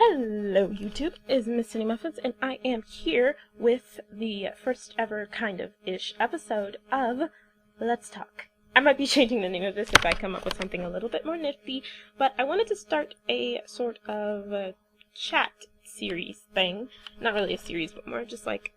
Hello YouTube, it's MsSunnyMuffins, and I am here with the first ever kind of ish episode of Let's Talk. I might be changing the name of this if I come up with something a little bit more nifty, but I wanted to start a sort of chat series thing. Not really a series, but more just like,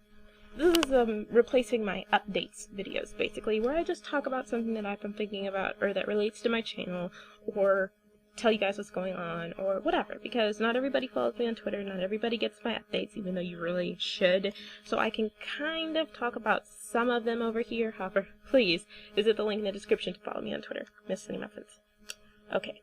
this is replacing my updates videos, basically, where I just talk about something that I've been thinking about, or that relates to my channel, or tell you guys what's going on, or whatever, because not everybody follows me on Twitter, not everybody gets my updates, even though you really should, so I can kind of talk about some of them over here. However, please visit the link in the description to follow me on Twitter, MsSunnyMuffins. Okay,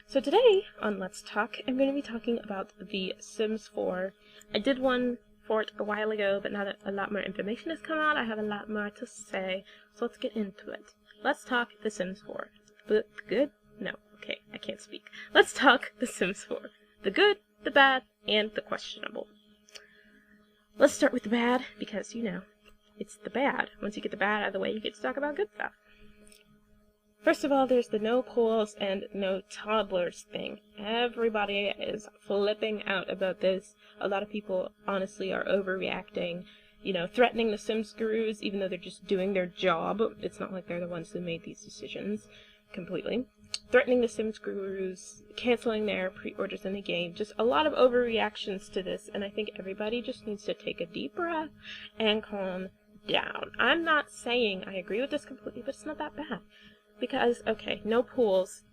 so today on Let's Talk, I'm going to be talking about The Sims 4. I did one for it a while ago, but now that a lot more information has come out, I have a lot more to say, so let's get into it. Let's talk The Sims 4. But good? No. Okay, I can't speak. Let's talk The Sims 4. The good, the bad, and the questionable. Let's start with the bad, because, you know, it's the bad. Once you get the bad out of the way, you get to talk about good stuff. First of all, there's the no pools and no toddlers thing. Everybody is flipping out about this. A lot of people, honestly, are overreacting. You know, threatening the Sims gurus, even though they're just doing their job. It's not like they're the ones who made these decisions completely. Threatening the Sims gurus, canceling their pre-orders in the game, just a lot of overreactions to this, and I think everybody just needs to take a deep breath and calm down. I'm not saying I agree with this completely, but it's not that bad. Because, okay, no pools.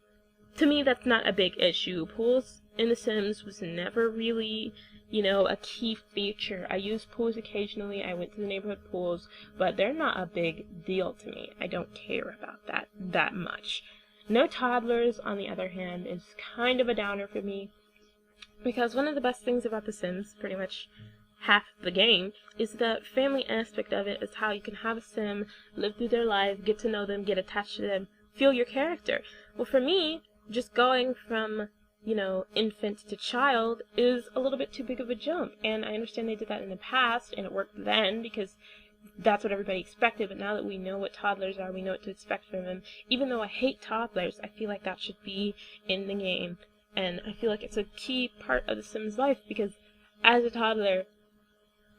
To me, that's not a big issue. Pools in The Sims was never really, you know, a key feature. I use pools occasionally, I went to the neighborhood pools, but they're not a big deal to me. I don't care about that much. No toddlers, on the other hand, is kind of a downer for me, because one of the best things about The Sims, pretty much half the game, is the family aspect of it, is how you can have a Sim, live through their life, get to know them, get attached to them, feel your character. Well, for me, just going from, you know, infant to child is a little bit too big of a jump, and I understand they did that in the past, and it worked then, because that's what everybody expected, but now that we know what toddlers are, we know what to expect from them. Even though I hate toddlers, I feel like that should be in the game, and I feel like it's a key part of the Sims life, because as a toddler,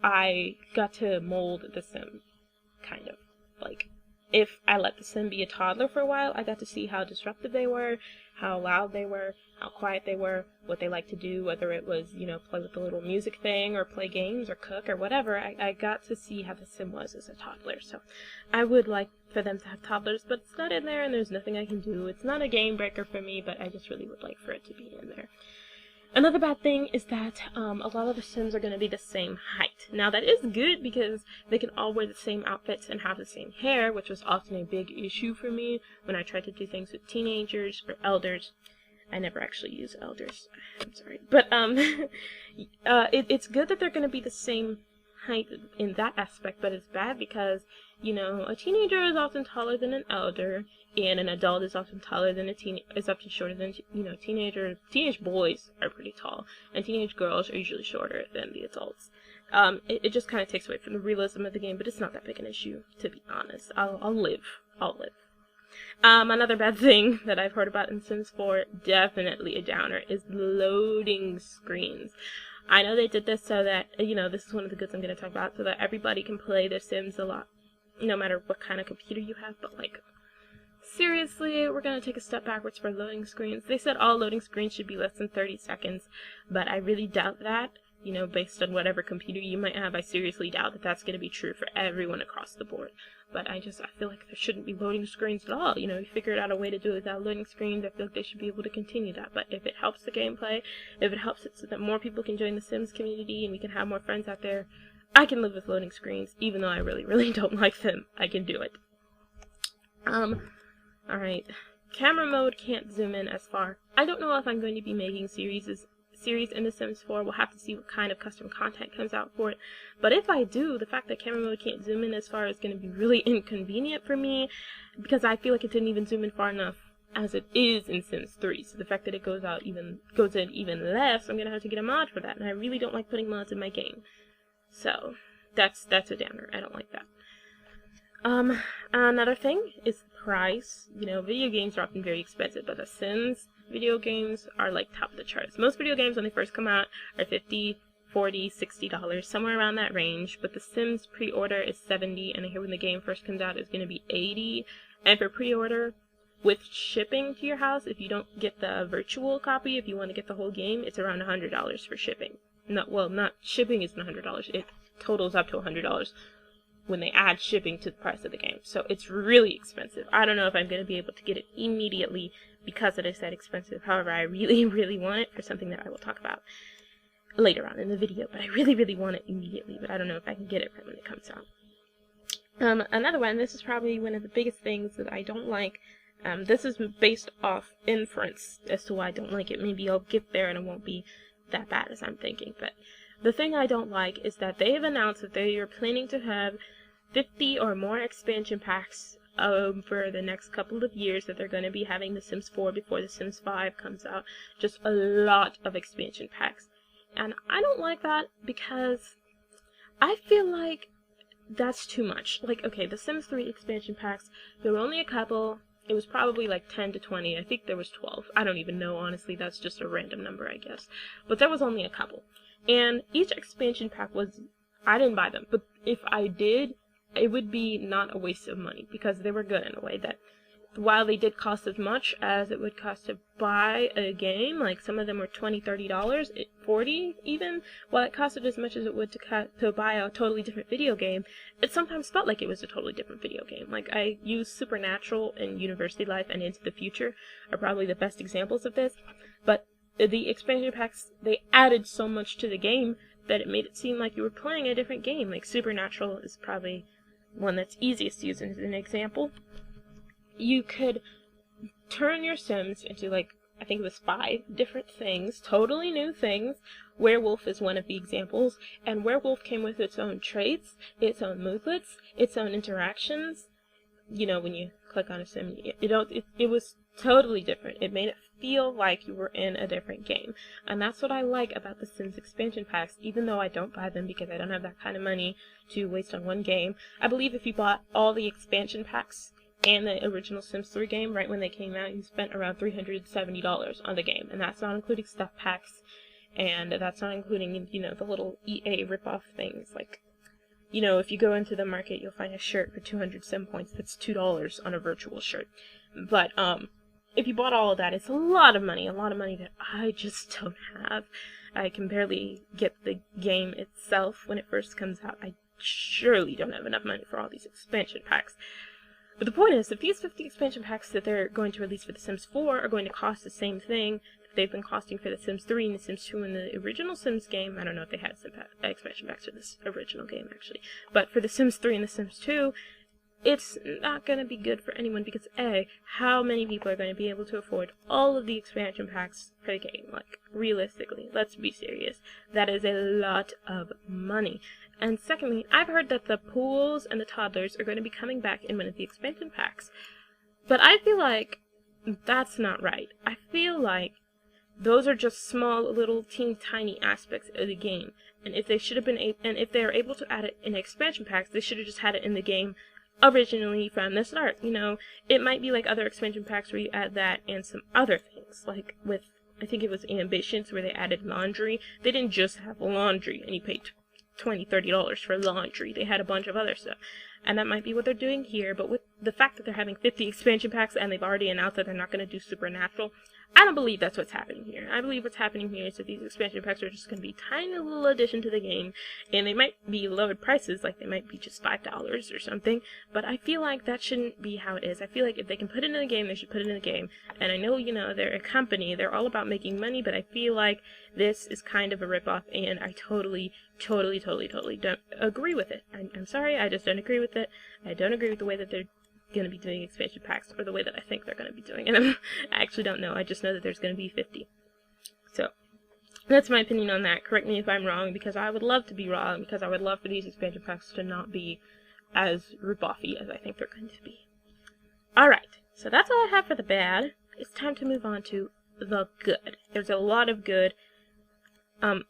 I got to mold the Sim, kind of. Like, if I let the Sim be a toddler for a while, I got to see how disruptive they were, how loud they were, how quiet they were, what they liked to do, whether it was, you know, play with the little music thing, or play games, or cook, or whatever. I got to see how the Sim was as a toddler, so I would like for them to have toddlers, but it's not in there, and there's nothing I can do. It's not a game breaker for me, but I just really would like for it to be in there. Another bad thing is that a lot of the Sims are going to be the same height. Now, that is good because they can all wear the same outfits and have the same hair, which was often a big issue for me when I tried to do things with teenagers or elders. I never actually use elders. I'm sorry. But it's good that they're going to be the same height in that aspect, but it's bad because, you know, a teenager is often taller than an elder, and an adult is often taller than is often shorter than, you know, teenage boys are pretty tall, and teenage girls are usually shorter than the adults. It just kind of takes away from the realism of the game, but it's not that big an issue, to be honest. I'll live. Another bad thing that I've heard about in Sims 4, definitely a downer, is loading screens. I know they did this so that, you know, this is one of the goods I'm going to talk about, so that everybody can play The Sims a lot, no matter what kind of computer you have, but, like, seriously, we're going to take a step backwards for loading screens. They said all loading screens should be less than 30 seconds, but I really doubt that. You know, based on whatever computer you might have, I seriously doubt that that's going to be true for everyone across the board. But I feel like there shouldn't be loading screens at all. You know, we figured out a way to do it without loading screens. I feel like they should be able to continue that. But if it helps the gameplay, if it helps it so that more people can join the Sims community and we can have more friends out there, I can live with loading screens, even though I really, really don't like them. I can do it. Alright. Camera mode can't zoom in as far. I don't know if I'm going to be making series in The Sims 4. We'll have to see what kind of custom content comes out for it. But if I do, the fact that camera mode can't zoom in as far is going to be really inconvenient for me, because I feel like it didn't even zoom in far enough as it is in Sims 3. So the fact that it goes in even less, I'm going to have to get a mod for that, and I really don't like putting mods in my game. So that's a downer. I don't like that. Another thing is the price. You know, video games are often very expensive, but the Sims video games are like top of the charts. Most video games when they first come out are $50, $40, $60, somewhere around that range, but the Sims pre-order is $70, and I hear when the game first comes out it's going to be $80, and for pre-order, with shipping to your house, if you don't get the virtual copy, if you want to get the whole game, it's around $100 for shipping. Not shipping isn't $100, it totals up to $100 when they add shipping to the price of the game. So it's really expensive. I don't know if I'm going to be able to get it immediately because it is that expensive. However, I really, really want it for something that I will talk about later on in the video. But I really, really want it immediately, but I don't know if I can get it right when it comes out. Another one, this is probably one of the biggest things that I don't like. This is based off inference as to why I don't like it. Maybe I'll get there and it won't be that bad as I'm thinking, but the thing I don't like is that they have announced that they are planning to have 50 or more expansion packs over the next couple of years, that they're going to be having The Sims 4 before The Sims 5 comes out. Just a lot of expansion packs. And I don't like that because I feel like that's too much. Like, okay, The Sims 3 expansion packs, there were only a couple. It was probably like 10 to 20. I think there was 12. I don't even know, honestly. That's just a random number, I guess. But there was only a couple. And each expansion pack was, I didn't buy them, but if I did, it would be not a waste of money because they were good in a way that while they did cost as much as it would cost to buy a game, like some of them were $20, $30, $40 even, while it costed as much as it would to buy a totally different video game, it sometimes felt like it was a totally different video game. Like, I use Supernatural and University Life and Into the Future are probably the best examples of this, but the expansion packs, they added so much to the game that it made it seem like you were playing a different game. Like, Supernatural is probably one that's easiest to use as an example. You could turn your Sims into, like, I think it was 5 different things, totally new things. Werewolf is one of the examples, and Werewolf came with its own traits, its own movements, its own interactions. You know, when you click on a Sim, it was totally different. It made it feel like you were in a different game. And that's what I like about the Sims expansion packs, even though I don't buy them because I don't have that kind of money to waste on one game. I believe if you bought all the expansion packs and the original Sims 3 game right when they came out, you spent around $370 on the game. And that's not including stuff packs, and that's not including, you know, the little EA ripoff things. Like, you know, if you go into the market, you'll find a shirt for 200 Sim points that's $2 on a virtual shirt. But, if you bought all of that, it's a lot of money that I just don't have. I can barely get the game itself when it first comes out. I surely don't have enough money for all these expansion packs. But the point is, if these 50 expansion packs that they're going to release for The Sims 4 are going to cost the same thing that they've been costing for The Sims 3 and The Sims 2 and the original Sims game, I don't know if they had expansion packs for this original game, actually, but for The Sims 3 and The Sims 2, it's not going to be good for anyone because, A, how many people are going to be able to afford all of the expansion packs for the game? Like, realistically, let's be serious. That is a lot of money. And secondly, I've heard that the pools and the toddlers are going to be coming back in one of the expansion packs. But I feel like that's not right. I feel like those are just small, little, teeny tiny aspects of the game. And if they should have been, and if they are able to add it in expansion packs, they should have just had it in the game originally from the start. You know, it might be like other expansion packs where you add that and some other things, like with, I think it was Ambitions, where they added laundry. They didn't just have laundry and you paid $20, $30 for laundry. They had a bunch of other stuff. And that might be what they're doing here, but with the fact that they're having 50 expansion packs and they've already announced that they're not going to do Supernatural, I don't believe that's what's happening here. I believe what's happening here is that these expansion packs are just going to be tiny little addition to the game, and they might be lowered prices, like they might be just $5 or something, but I feel like that shouldn't be how it is. I feel like if they can put it in the game, they should put it in the game. And I know, you know, they're a company, they're all about making money, but I feel like this is kind of a ripoff, and I totally don't agree with it. I'm sorry, I just don't agree with it. I don't agree with the way that they're going to be doing expansion packs, or the way that I think they're going to be doing it. I actually don't know. I just know that there's going to be 50. So, that's my opinion on that. Correct me if I'm wrong, because I would love to be wrong, because I would love for these expansion packs to not be as ripoffy as I think they're going to be. Alright, so that's all I have for the bad. It's time to move on to the good. There's a lot of good.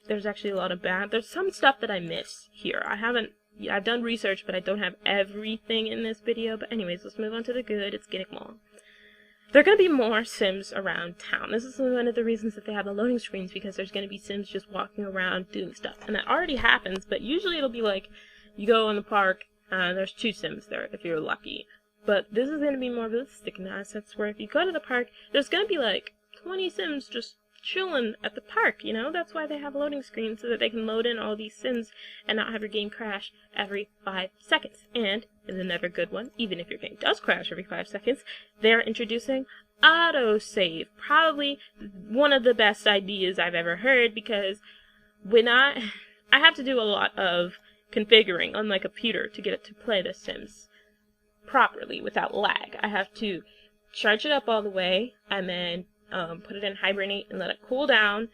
There's actually a lot of bad. There's some stuff that I miss here. I haven't I've done research, but I don't have everything in this video. But anyways, let's move on to the good. It's getting long. There are going to be more Sims around town. This is one of the reasons that they have the loading screens, because there's going to be Sims just walking around doing stuff. And that already happens, but usually it'll be like, you go in the park, there's 2 Sims there, if you're lucky. But this is going to be more realistic in that sense, where if you go to the park, there's going to be like 20 Sims just chilling at the park, you know? That's why they have loading screens, so that they can load in all these Sims and not have your game crash every 5 seconds. And, is another good one, even if your game does crash every 5 seconds, they're introducing autosave. Probably one of the best ideas I've ever heard, because when I have to do a lot of configuring on my computer to get it to play The Sims properly without lag. I have to charge it up all the way, and then put it in hibernate and let it cool down,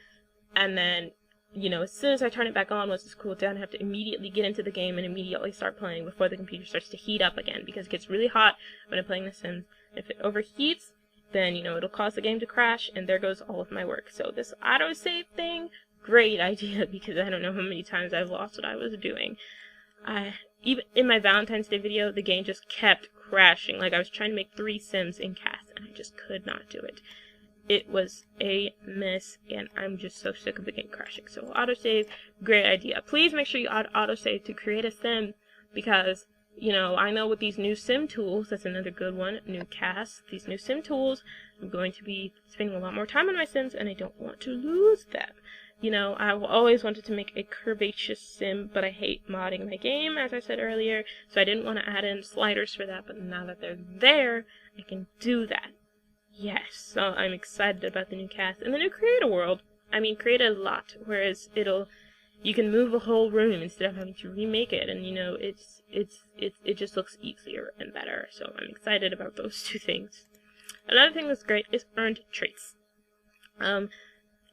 and then, you know, as soon as I turn it back on, once it's cooled down, I have to immediately get into the game and immediately start playing before the computer starts to heat up again, because it gets really hot when I'm playing The Sims. If it overheats, then, you know, it'll cause the game to crash, and there goes all of my work. So this autosave thing, great idea, because I don't know how many times I've lost what I was doing. Even in my Valentine's Day video, the game just kept crashing. Like, I was trying to make 3 Sims in cast, and I just could not do it. It was a mess, and I'm just so sick of the game crashing. So autosave, great idea. Please make sure you add autosave to create a Sim, because, you know, I know with these new Sim tools, that's another good one, new cast, these new Sim tools, I'm going to be spending a lot more time on my Sims, and I don't want to lose them. You know, I've always wanted to make a curvaceous Sim, but I hate modding my game, as I said earlier, so I didn't want to add in sliders for that, but now that they're there, I can do that. Yes, so I'm excited about the new cast. And the new creator world, I mean, create a lot, whereas you can move a whole room instead of having to remake it, and, you know, it just looks easier and better, so I'm excited about those 2 things. Another thing that's great is earned traits.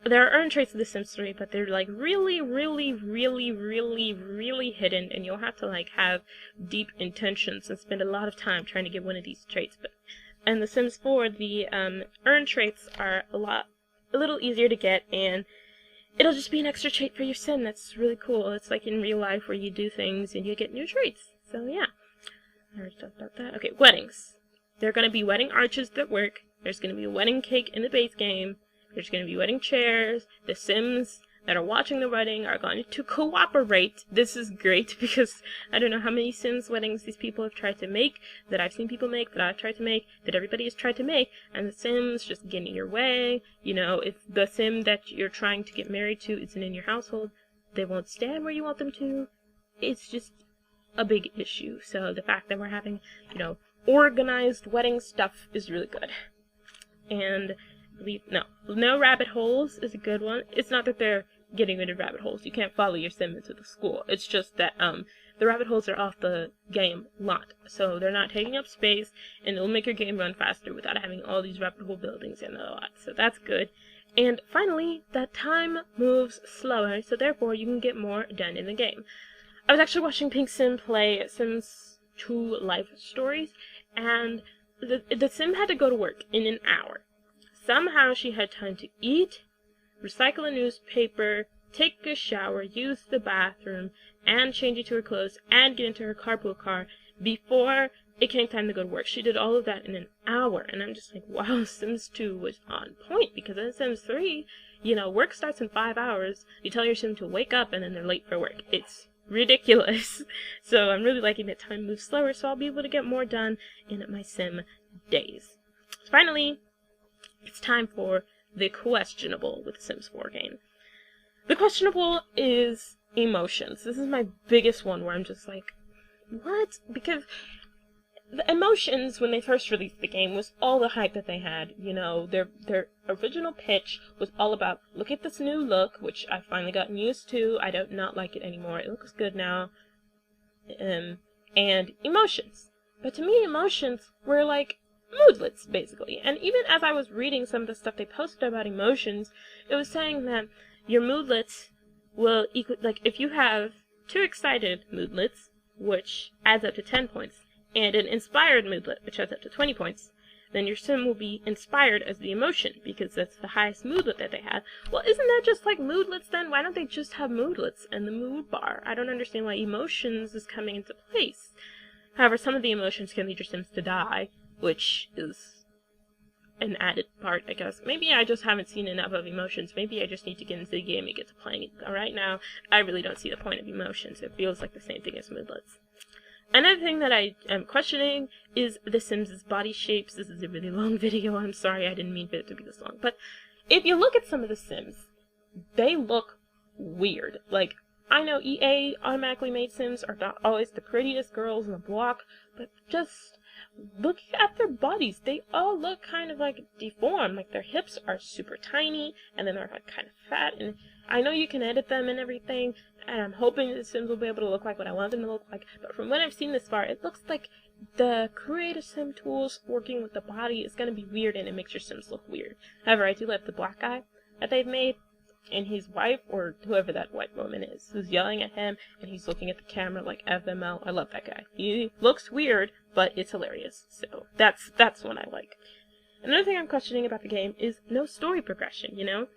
There are earned traits in The Sims 3, but they're like really, really, really, really, really hidden, and you'll have to like have deep intentions and spend a lot of time trying to get one of these traits. But in The Sims 4, the earned traits are a little easier to get, and it'll just be an extra trait for your Sim. That's really cool. It's like in real life where you do things and you get new traits. So yeah, I already talked about that. Okay, weddings. There are going to be wedding arches that work. There's going to be a wedding cake in the base game. There's going to be wedding chairs. The Sims that are watching the wedding are going to cooperate. This is great, because I don't know how many Sims weddings these people have tried to make, that I've seen people make, that I've tried to make, that everybody has tried to make, and the Sims just get in your way. You know, if the Sim that you're trying to get married to isn't in your household, they won't stand where you want them to. It's just a big issue. So the fact that we're having, you know, organized wedding stuff is really good. And no rabbit holes is a good one. It's not that they're getting rid of rabbit holes. You can't follow your Sim into the school. It's just that the rabbit holes are off the game lot, so they're not taking up space, and it'll make your game run faster without having all these rabbit hole buildings in the lot. So that's good. And finally, that time moves slower, so therefore you can get more done in the game. I was actually watching Pink Sim play Sims 2 Life Stories, and the Sim had to go to work in an hour. Somehow she had time to eat, recycle a newspaper, take a shower, use the bathroom, and change into her clothes, and get into her carpool car before it came time to go to work. She did all of that in an hour, and I'm just like, wow, Sims 2 was on point, because in Sims 3, you know, work starts in 5 hours, you tell your Sim to wake up, and then they're late for work. It's ridiculous. So I'm really liking that time moves slower, so I'll be able to get more done in my Sim days. Finally, it's time for the questionable with the Sims 4 game. The questionable is emotions. This is my biggest one, where I'm just like, what? Because the emotions, when they first released the game, was all the hype that they had. You know, their original pitch was all about, look at this new look, which I've finally gotten used to. I don't not like it anymore. It looks good now. And emotions. But to me, emotions were like moodlets, basically. And even as I was reading some of the stuff they posted about emotions, it was saying that your moodlets will equal, like, if you have 2 excited moodlets, which adds up to 10 points, and an inspired moodlet, which adds up to 20 points, then your sim will be inspired as the emotion, because that's the highest moodlet that they have. Well, isn't that just like moodlets then? Why don't they just have moodlets and the mood bar? I don't understand why emotions is coming into place. However, some of the emotions can lead your sims to die, which is an added part, I guess. Maybe I just haven't seen enough of emotions. Maybe I just need to get into the game and get to playing it. Right now, I really don't see the point of emotions. It feels like the same thing as moodlets. Another thing that I am questioning is the Sims' body shapes. This is a really long video. I'm sorry, I didn't mean for it to be this long. But if you look at some of the Sims, they look weird. Like, I know EA automatically made Sims are not always the prettiest girls in the block, but just looking at their bodies, they all look kind of like deformed. Like, their hips are super tiny, and then they're like kind of fat, and I know you can edit them and everything, and I'm hoping the Sims will be able to look like what I want them to look like, but from what I've seen this far, it looks like the Create a Sim tools working with the body is going to be weird, and it makes your Sims look weird. However, I do like the black guy that they've made, and his wife, or whoever that white woman is, who's yelling at him, and he's looking at the camera like FML. I love that guy. He looks weird, but it's hilarious, so that's one I like. Another thing I'm questioning about the game is no story progression, you know?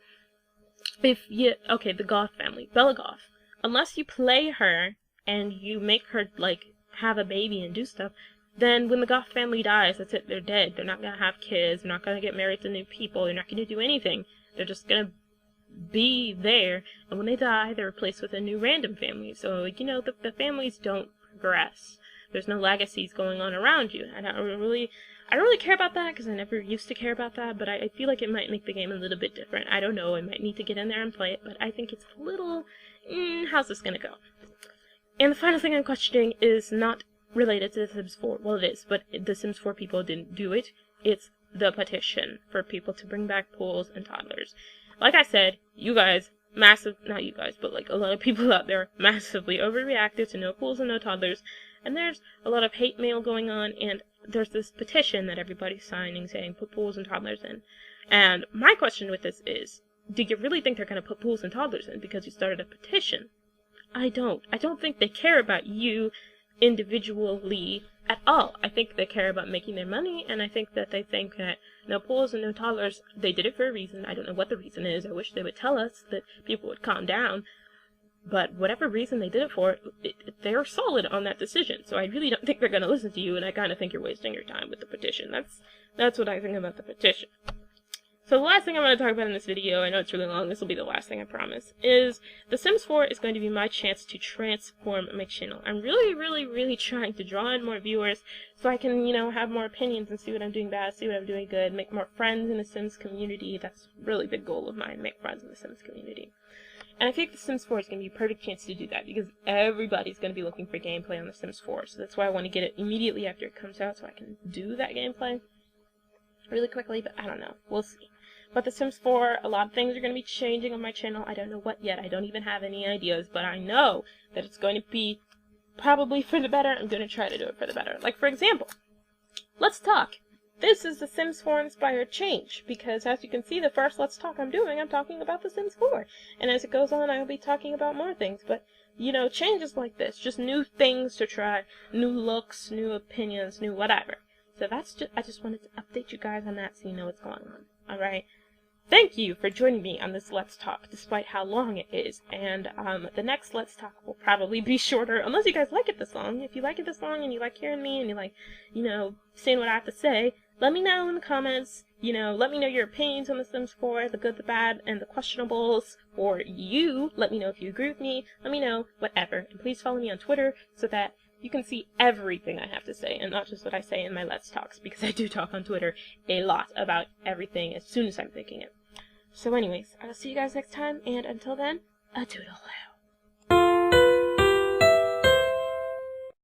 Okay, the Goth family, Bella Goth. Unless you play her and you make her, like, have a baby and do stuff, then when the Goth family dies, that's it, they're dead. They're not gonna have kids, they're not gonna get married to new people, they're not gonna do anything. They're just gonna be there, and when they die, they're replaced with a new random family. So, you know, the families don't progress. There's no legacies going on around you. I don't really care about that, because I never used to care about that, but I feel like it might make the game a little bit different. I don't know, I might need to get in there and play it, but I think it's a little, how's this gonna go? And the final thing I'm questioning is not related to The Sims 4. Well, it is, but The Sims 4 people didn't do it. It's the petition for people to bring back pools and toddlers. Like I said, you guys, not you guys, but like a lot of people out there massively overreacted to no pools and no toddlers, and there's a lot of hate mail going on, and there's this petition that everybody's signing saying put pools and toddlers in. And my question with this is, do you really think they're going to put pools and toddlers in because you started a petition? I don't. I don't think they care about you individually at all. I think they care about making their money, and I think that they think that no pools and no toddlers, they did it for a reason. I don't know what the reason is. I wish they would tell us, that people would calm down. But whatever reason they did it for, they're solid on that decision. So I really don't think they're going to listen to you, and I kind of think you're wasting your time with the petition. That's what I think about the petition. So the last thing I want to talk about in this video, I know it's really long, this will be the last thing I promise, is The Sims 4 is going to be my chance to transform my channel. I'm really trying to draw in more viewers so I can, you know, have more opinions and see what I'm doing bad, see what I'm doing good, make more friends in the Sims community. That's a really big goal of mine, make friends in the Sims community. And I think The Sims 4 is going to be a perfect chance to do that, because everybody's going to be looking for gameplay on The Sims 4. So that's why I want to get it immediately after it comes out so I can do that gameplay really quickly, but I don't know. We'll see. But The Sims 4, a lot of things are going to be changing on my channel. I don't know what yet. I don't even have any ideas, but I know that it's going to be probably for the better. I'm going to try to do it for the better. Like, for example, Let's Talk. This is The Sims 4 inspired change, because as you can see, the first Let's Talk I'm talking about The Sims 4. And as it goes on, I'll be talking about more things, but, you know, changes like this, just new things to try, new looks, new opinions, new whatever. So I just wanted to update you guys on that so you know what's going on. Alright? Thank you for joining me on this Let's Talk, despite how long it is. And the next Let's Talk will probably be shorter, unless you guys like it this long. If you like it this long and you like hearing me and you like, you know, seeing what I have to say, let me know in the comments. You know, let me know your opinions on The Sims 4, the good, the bad, and the questionables. Or you, let me know if you agree with me. Let me know, whatever. And please follow me on Twitter so that you can see everything I have to say, and not just what I say in my Let's Talks, because I do talk on Twitter a lot about everything as soon as I'm thinking it. So anyways, I'll see you guys next time, and until then, a toodaloo.